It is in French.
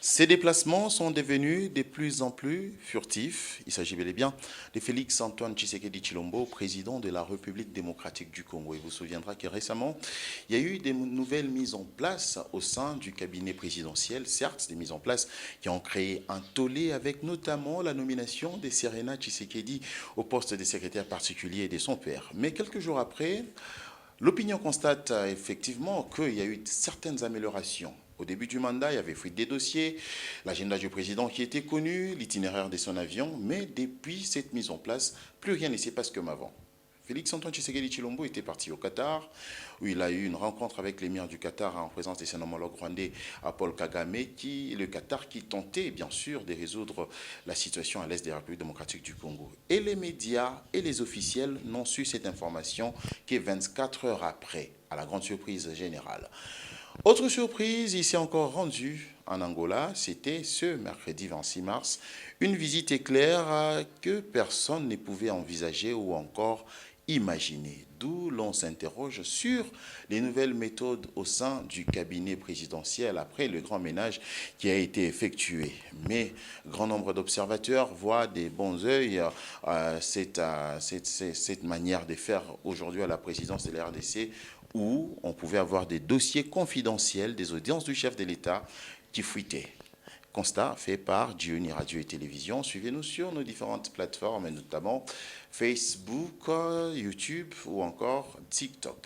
Ces déplacements sont devenus de plus en plus furtifs. Il s'agit bel et bien de Félix Antoine Tshisekedi Chilombo, président de la République démocratique du Congo. Il vous souviendra que récemment, il y a eu des nouvelles mises en place au sein du cabinet présidentiel, certes des mises en place qui ont créé un tollé avec notamment la nomination de Serena Tshisekedi au poste de secrétaire particulier de son père. Mais quelques jours après, l'opinion constate effectivement qu'il y a eu certaines améliorations. Au début du mandat, il y avait fuite des dossiers, l'agenda du président qui était connu, l'itinéraire de son avion, mais depuis cette mise en place, plus rien ne s'est passé comme avant. Félix Antoine Tshisekedi Chilombo était parti au Qatar, où il a eu une rencontre avec l'émir du Qatar en présence de son homologue rwandais à Paul Kagame, le Qatar qui tentait bien sûr de résoudre la situation à l'est des Républiques démocratiques du Congo. Et les médias et les officiels n'ont su cette information que 24 heures après, à la grande surprise générale. Autre surprise, il s'est encore rendu en Angola, c'était ce mercredi 26 mars, une visite éclair que personne ne pouvait envisager ou encore imaginer. D'où l'on s'interroge sur les nouvelles méthodes au sein du cabinet présidentiel après le grand ménage qui a été effectué. Mais grand nombre d'observateurs voient des bons yeux cette manière de faire aujourd'hui à la présidence de la RDC où on pouvait avoir des dossiers confidentiels des audiences du chef de l'État qui fuitaient. Constat fait par Gioni Radio et Télévision. Suivez-nous sur nos différentes plateformes, et notamment Facebook, YouTube ou encore TikTok.